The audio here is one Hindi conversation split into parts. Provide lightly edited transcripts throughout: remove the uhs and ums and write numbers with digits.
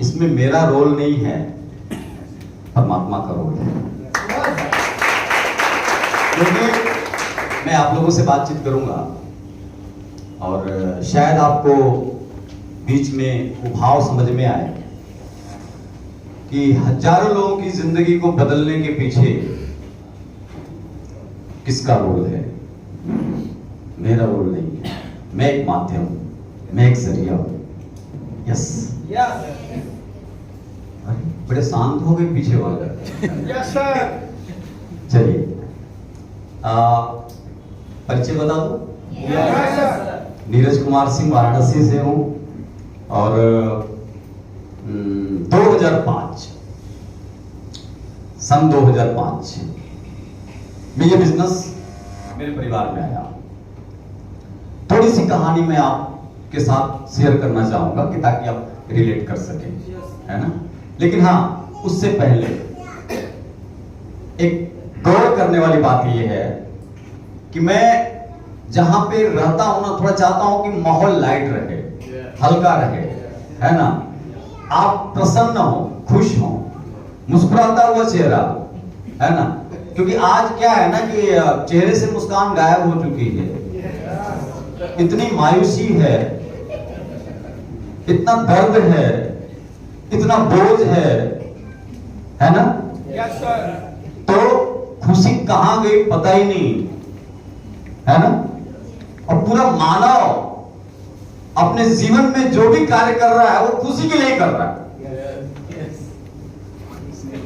इसमें मेरा रोल नहीं है, परमात्मा का रोल है। क्योंकि मैं आप लोगों से बातचीत करूंगा और शायद आपको बीच में वो भाव समझ में आए कि हजारों लोगों की जिंदगी को बदलने के पीछे किसका रोल है। मेरा रोल नहीं है, मैं एक माध्यम हूं, मैं एक जरिया हूं। यस, अरे बड़े शांत हो गए पीछे वाले। Yes sir. चलिए परिचय बता दो। Yes sir. नीरज कुमार सिंह वाराणसी से हूं और 2005 सन 2005 में ये बिजनेस मेरे परिवार में आया। थोड़ी सी कहानी मैं आपके साथ शेयर करना चाहूंगा कि ताकि आप रिलेट कर सकें, है ना। लेकिन हाँ, उससे पहले एक गौर करने वाली बात यह है कि मैं जहां पे रहता हूं ना, थोड़ा चाहता हूं कि माहौल लाइट रहे, हल्का रहे, है ना। आप प्रसन्न हो, खुश हो, मुस्कुराता हुआ चेहरा, है ना। क्योंकि आज क्या है ना कि चेहरे से मुस्कान गायब हो चुकी है। इतनी मायूसी है, इतना दर्द है, इतना बोझ है ना। Yes sir. तो खुशी कहां गई पता ही नहीं, है ना। और पूरा मानव अपने जीवन में जो भी कार्य कर रहा है वो खुशी के लिए कर रहा है।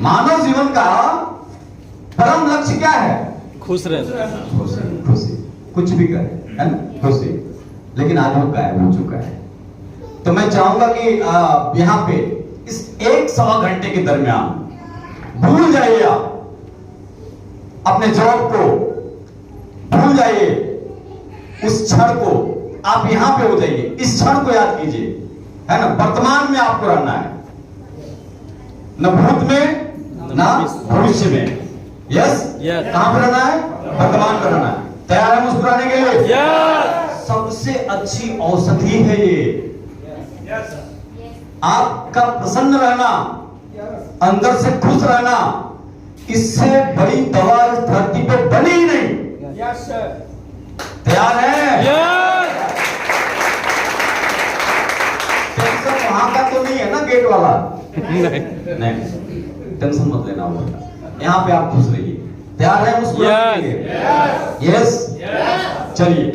मानव जीवन का परम लक्ष्य क्या है? खुश रहना। खुशी, कुछ भी करे, है ना, खुशी। लेकिन आज वो गायब हो चुका है। तो मैं चाहूंगा कि यहाँ पे इस 1-1.25 घंटे के दरमियान भूल जाइए आप अपने जॉब को, भूल जाइए उस क्षण को, आप यहां पे हो जाइए, इस क्षण को याद कीजिए, है ना। वर्तमान में आपको रहना है, न भूत में ना भविष्य में। यस, कहां पे रहना है? वर्तमान में रहना है। तैयार है मुस्कुराने के लिए? सबसे अच्छी औषधि है ये। आपका प्रसन्न रहना, अंदर से खुश रहना, इससे बड़ी दवा इस धरती पे बनी ही नहीं। Yes sir. तैयार है? टेंशन वहां का तो नहीं है ना, गेट वाला? नहीं, टेंशन मत लेना होगा। यहाँ पे आप खुश रहिए। तैयार है मुस्कुराने के लिए? यस। चलिए,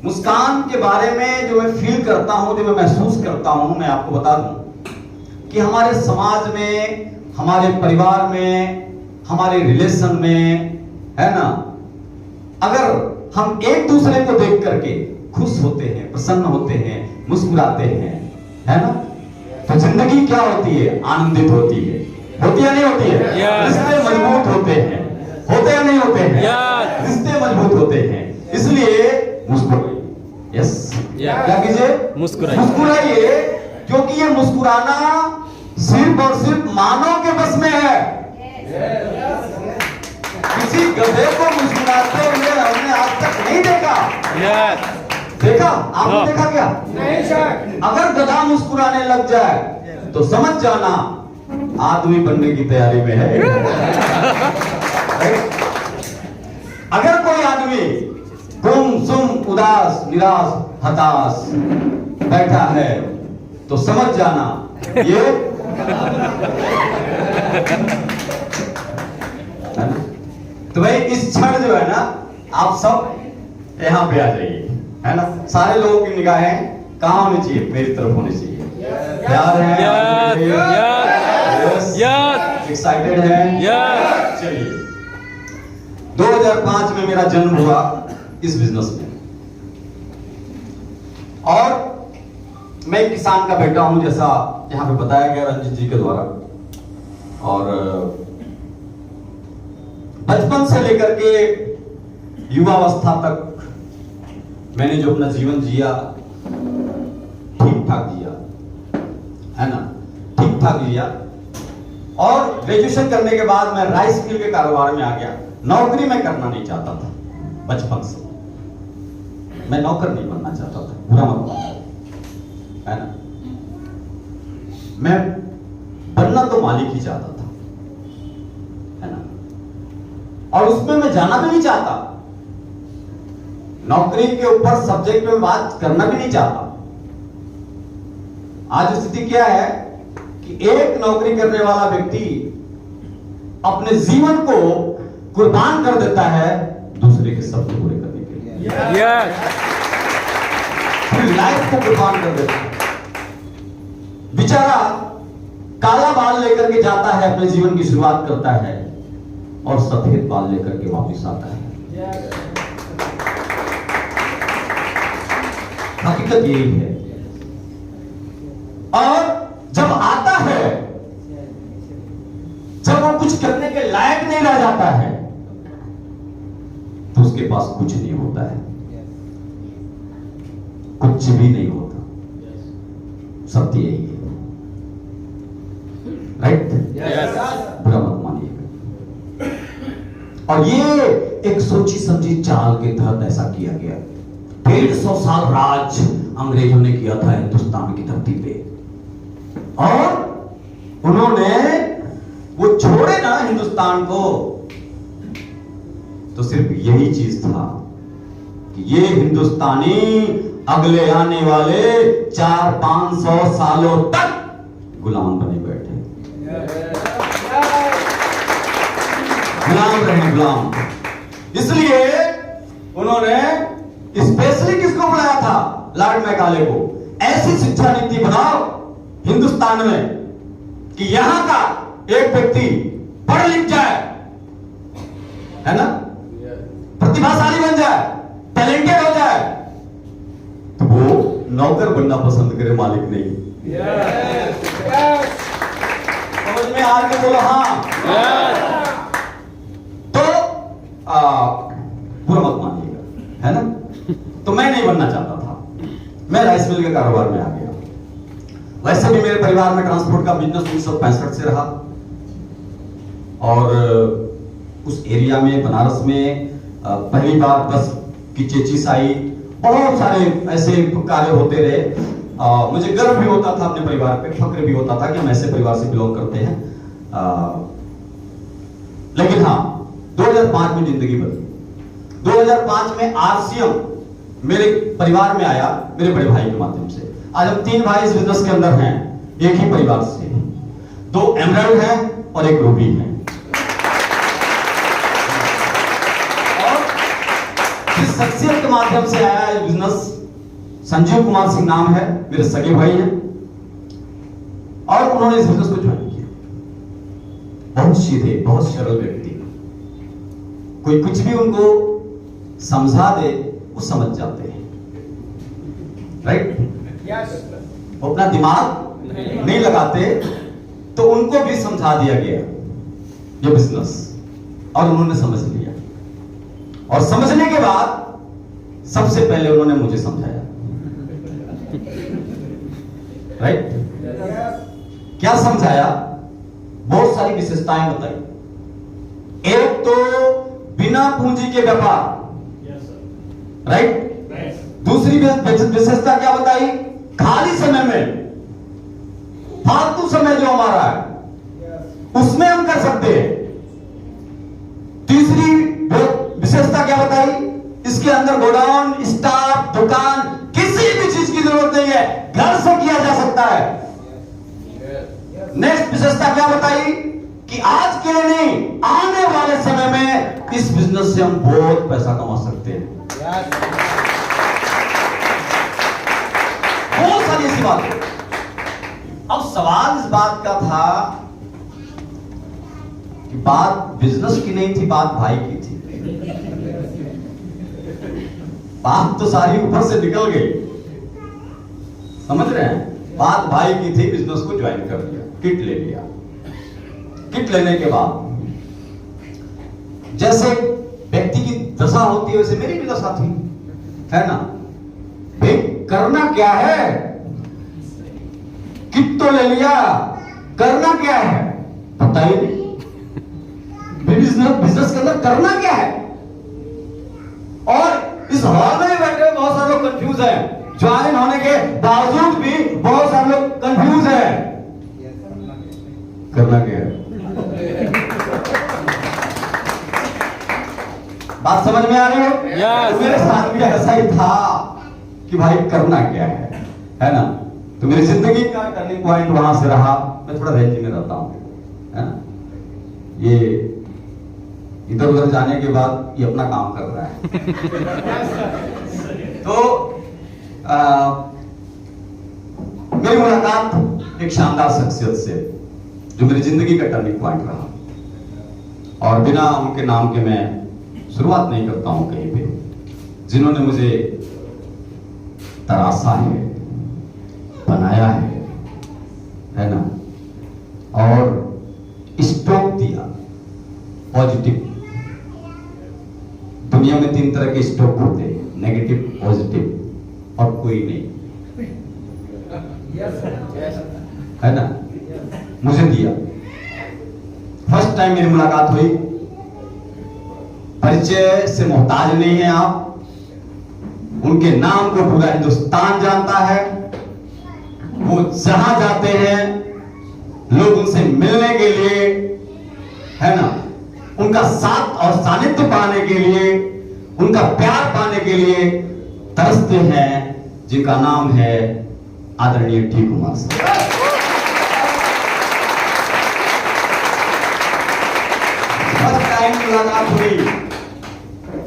मुस्कान के बारे में जो मैं फील करता हूं, जो मैं महसूस करता हूं, मैं आपको बता दूं कि हमारे समाज में, हमारे परिवार में, हमारे रिलेशन में, है ना, अगर हम एक दूसरे को देख करके खुश होते हैं, प्रसन्न होते हैं, मुस्कुराते हैं, है ना, तो जिंदगी क्या होती है? आनंदित होती है। होती या नहीं होती है? रिश्ते मजबूत होते हैं, होते या नहीं होते हैं? रिश्ते मजबूत होते हैं। इसलिए मुस्कुराइए। यस, क्या कीजिए? मुस्कुराइए, क्योंकि ये मुस्कुराना सिर्फ और सिर्फ मानव के बस में है। किसी गधे को मुस्कुराते हुए हमने आज तक नहीं देखा। देखा? आपने देखा क्या? नहीं सर। अगर गधा मुस्कुराने लग जाए तो समझ जाना आदमी बनने की तैयारी में है। अगर कोई आदमी गुम सुम, उदास, निराश, हताश बैठा है तो समझ जाना ये है ना। तो भाई इस क्षण जो है ना, आप सब यहाँ पे आ जाइए, है ना। सारे लोगों की निगाहें कहाँ होनी चाहिए? मेरी तरफ होनी चाहिए। तैयार हैं? एक्साइटेड हैं? चलिए, 2005 में मेरा जन्म हुआ इस बिजनेस में, और मैं किसान का बेटा हूं, जैसा यहां पे बताया गया रंजीत जी के द्वारा। और बचपन से लेकर के युवावस्था तक मैंने जो अपना जीवन जिया, ठीक ठाक जिया, है ना, ठीक ठाक जिया। और ग्रेजुएशन करने के बाद मैं राइस मिल के कारोबार में आ गया। नौकरी मैं करना नहीं चाहता था, बचपन से मैं नौकर नहीं बनना चाहता था, बुरा मत मानो, है ना। मैं बनना तो मालिक ही चाहता था, है ना, और उसमें मैं जाना भी नहीं चाहता। नौकरी के ऊपर सब्जेक्ट में बात करना भी नहीं चाहता। आज स्थिति क्या है कि एक नौकरी करने वाला व्यक्ति अपने जीवन को कुर्बान कर देता है दूसरे के सपने पूरे करने के लिए। पूरी लाइफ को कुर्बान कर देता है। बेचारा काला बाल लेकर के जाता है, अपने जीवन की शुरुआत करता है, और सफेद बाल लेकर के वापस आता है। हकीकत यही है। और जब आता है, जब वो कुछ करने के लायक नहीं रह जाता है, तो उसके पास कुछ नहीं होता है, कुछ भी नहीं होता। सत्य यही है, राइट? बुरा मत मानिएगा। और ये एक सोची समझी चाल के तहत ऐसा किया गया। 150 साल राज अंग्रेजों ने किया था हिंदुस्तान की धरती पे, और उन्होंने वो छोड़े ना हिंदुस्तान को, तो सिर्फ यही चीज था कि ये हिंदुस्तानी अगले आने वाले 400-500 सालों तक गुलाम बने बैठे, गुलाम रहे, गुलाम। इसलिए उन्होंने स्पेशली किसको बुलाया था? लॉर्ड मैकाले को। ऐसी शिक्षा नीति बनाओ हिंदुस्तान में कि यहां का एक व्यक्ति पढ़ लिख जाए, है ना, प्रतिभाशाली बन जाए, टैलेंटेड हो जाए, तो वो नौकर बनना पसंद करे, मालिक नहीं। समझ में आ के बोलो हाँ। तो पूरा मत मानिएगा, है ना। तो मैं नहीं बनना चाहता था, मैं राइस मिल के कारोबार में आ गया। वैसे भी मेरे परिवार में ट्रांसपोर्ट का बिजनेस 1965 से रहा, और उस एरिया में बनारस में पहली बार बस की चेचिस आई। बहुत सारे ऐसे कार्य होते रहे। मुझे गर्व भी होता था अपने परिवार पे, फक्र भी होता था कि हम ऐसे परिवार से बिलोंग करते हैं। लेकिन हाँ, 2005 में जिंदगी बदली। 2005 में आरसीएम मेरे परिवार में आया, मेरे बड़े भाई के माध्यम से। आज हम 3 भाई इस बिजनेस के अंदर हैं, एक ही परिवार से। 2 एमराल्ड हैं और 1 रूबी है। और इस शख्सियत के माध्यम से आया ये बिजनेस। संजीव कुमार सिंह नाम है, मेरे सगे भाई हैं, और उन्होंने इस बिजनेस को ज्वाइन किया। बहुत सीधे, बहुत सरल व्यक्ति, कोई कुछ भी उनको समझा दे वो समझ जाते हैं, राइट? वो अपना दिमाग नहीं लगाते, तो उनको भी समझा दिया गया ये बिजनेस, और उन्होंने समझ लिया। और समझने के बाद सबसे पहले उन्होंने मुझे समझाया, राइट? क्या समझाया? बहुत सारी विशेषताएं बताई। एक तो बिना पूंजी के व्यापार, राइट? दूसरी विशेषता क्या बताई? खाली समय में, फालतू समय जो हमारा है उसमें हम कर सकते हैं। तीसरी विशेषता क्या बताई? इसके अंदर गोडाउन, स्टाफ, दुकान, किसी भी चीज की जरूरत नहीं है, घर से किया जा सकता है। नेक्स्ट विशेषता क्या बताई? कि आज के लिए नहीं, आने वाले समय में इस बिजनेस से हम बहुत पैसा कमा सकते हैं। बहुत सारी ऐसी बात है। अब सवाल इस बात का था कि बात बिजनेस की नहीं थी, बात भाई की थी। बात तो सारी ऊपर से निकल गई, समझ रहे हैं? बात भाई की थी, बिजनेस को ज्वाइन कर लिया, किट ले लिया। किट लेने के बाद जैसे व्यक्ति की दशा होती है वैसे मेरी भी दशा थी, है ना। भाई करना क्या है? किट तो ले लिया, करना क्या है पता ही नहीं। बिजनेस के अंदर करना क्या है? और इस हॉल में बैठे बहुत सारे लोग कंफ्यूज हैं, ज्वाइन होने के बावजूद भी बहुत सारे लोग कंफ्यूज हैं। करना क्या है? बात समझ में आ रही है? Yes. मेरे साथ भी ऐसा ही था कि भाई करना क्या है ना? तो मेरी जिंदगी का टर्निंग पॉइंट वहां से रहा। मैं थोड़ा रेंज में रहता हूं, है ना? ये इधर उधर जाने के बाद ये अपना काम कर रहा है। तो मेरी मुलाकात एक शानदार शख्सियत से जो मेरी जिंदगी का टर्निंग पॉइंट रहा, और बिना उनके नाम के मैं शुरुआत नहीं करता हूं कहीं पे, जिन्होंने मुझे तराशा है, बनाया है ना, और स्टोक दिया पॉजिटिव। दुनिया में 3 तरह के स्टोक होते हैं, नेगेटिव, पॉजिटिव और कोई नहीं, है ना? मुझे दिया। फर्स्ट टाइम मेरी मुलाकात हुई, परिचय से मोहताज नहीं है आप, उनके नाम को पूरा हिंदुस्तान जानता है। वो जहां जाते हैं लोग उनसे मिलने के लिए, है ना, उनका साथ और सानिध्य पाने के लिए, उनका प्यार पाने के लिए तरसते हैं, जिनका नाम है आदरणीय टी कुमार साहब। फर्स्ट टाइम मुलाकात हुई,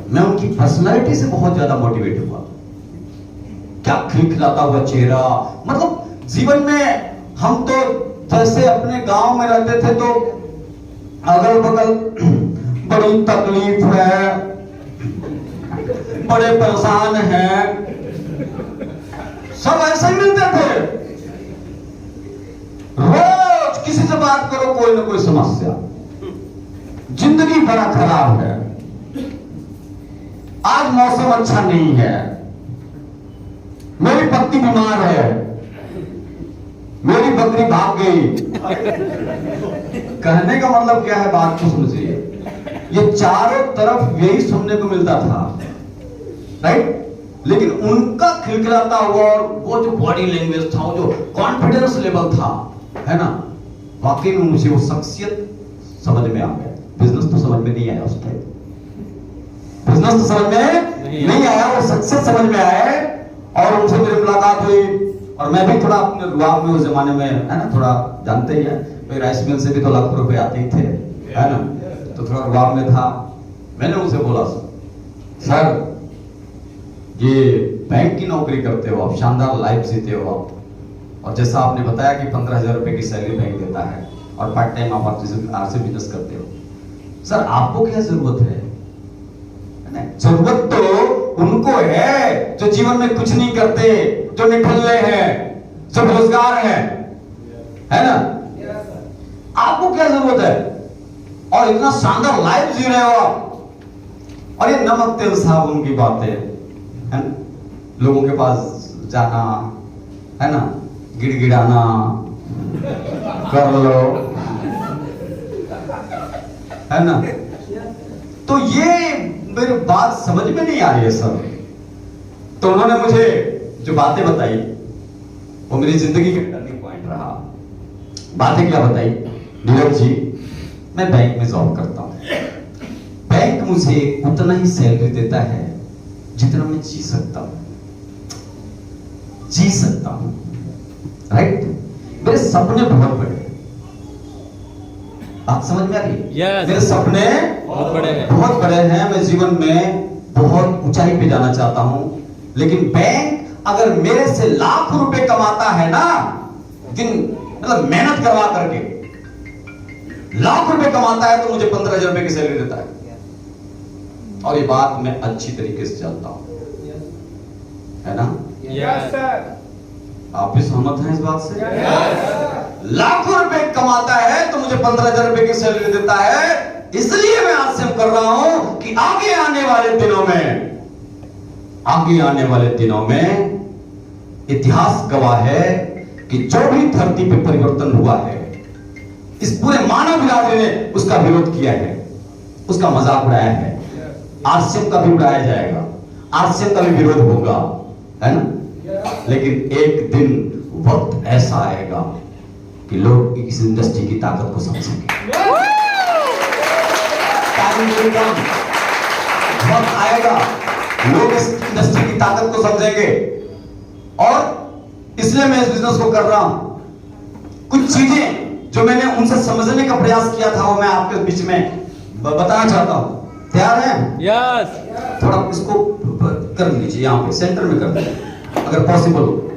मैं उनकी पर्सनालिटी से बहुत ज्यादा मोटिवेट हुआ। क्या खिलखिलाता हुआ चेहरा, मतलब जीवन में हम तो जैसे अपने गांव में रहते थे तो अगल बगल बड़ी तकलीफ है, बड़े परेशान हैं, सब ऐसे ही मिलते थे। रोज किसी से बात करो कोई ना कोई समस्या, जिंदगी बड़ा खराब है, आज मौसम अच्छा नहीं है, मेरी पत्नी बीमार है, मेरी बकरी भाग गई। कहने का मतलब क्या है, बात को समझिए। ये चारों तरफ यही सुनने को मिलता था, राइट? लेकिन उनका खिलखिलाता हुआ और वो जो बॉडी लैंग्वेज था, वो जो कॉन्फिडेंस लेवल था, है ना, वाकई में मुझे वो शख्सियत समझ में आ गया। बिजनेस तो समझ में नहीं आया उस टाइम, बिजनेस तो समझ में नहीं आया, वो शख्सियत समझ में आए। और उनसे मेरी मुलाकात हुई, और मैं भी थोड़ा अपने रुआब में उस जमाने में, है ना, थोड़ा जानते ही हैं, भाई राइस मिल से भी तो लाखों रुपए आते ही थे, है ना, तो थोड़ा रुआब में था। मैंने उनसे बोला, सर ये बैंक की नौकरी करते हो आप, शानदार लाइफ जीते हो आप, और जैसा आपने बताया कि 15,000 रुपए की सैलरी बैंक देता है, और पार्ट टाइम आप आरसी बिजनेस करते हो, सर आपको क्या जरूरत है? जरूरत तो उनको है जो जीवन में कुछ नहीं करते, जो निठल्ले हैं, जो बेरोजगार हैं, है ना? आपको क्या जरूरत है? और इतना शानदार लाइफ जी रहे हो आप, और ये नमक तेल साबुन की बातें, है ना, लोगों के पास जाना, है ना, गिड़गिड़ाना, कर लो, है ना। तो ये मेरी बात समझ में नहीं आ रही है सर। तो उन्होंने मुझे जो बातें बताई वो मेरी जिंदगी का टर्निंग पॉइंट रहा। बातें क्या बताई? नीरज जी, मैं बैंक में जॉब करता हूं, बैंक मुझे उतना ही सैलरी देता है जितना मैं जी सकता हूं, राइट? मेरे सपने बहुत बड़े, बात समझ में आ रही है? Yes. मेरे सपने बहुत बड़े हैं। मैं जीवन में बहुत ऊंचाई पे जाना चाहता हूं, लेकिन बैंक अगर मेरे से लाखों रुपए कमाता है ना, मतलब मेहनत करवा करके लाखों रुपए कमाता है, तो मुझे 15,000 रुपए की सैलरी देता है। और ये बात मैं अच्छी तरीके से जानता हूं, है ना? Yes, sir. आप भी सहमत हैं इस बात से? Yes. लाखों रुपए कमाता है तो मुझे 15,000 रुपए की सैलरी देता है। इसलिए मैं आपसे कर रहा हूं कि आगे आने वाले दिनों में इतिहास गवाह है कि जो भी धरती पे परिवर्तन हुआ है, इस पूरे मानव बिरादरी ने उसका विरोध किया है, उसका मजाक उड़ाया है। आरसीएम का भी उड़ाया जाएगा, आरसीएम का भी विरोध होगा, है ना? लेकिन एक दिन वक्त ऐसा आएगा कि लोग इस इंडस्ट्री की ताकत को समझेंगे। टाइम विल कम, वक्त आएगा, लोग इस इंडस्ट्री की ताकत को समझेंगे। और इसलिए मैं इस बिजनेस को कर रहा हूं। कुछ चीजें जो मैंने उनसे समझने का प्रयास किया था वो मैं आपके बीच में बताना चाहता हूं। तैयार हैं? यस। थोड़ा इसको कर लीजिए, यहां पे सेंटर में कर दीजिए अगर पॉसिबल हो।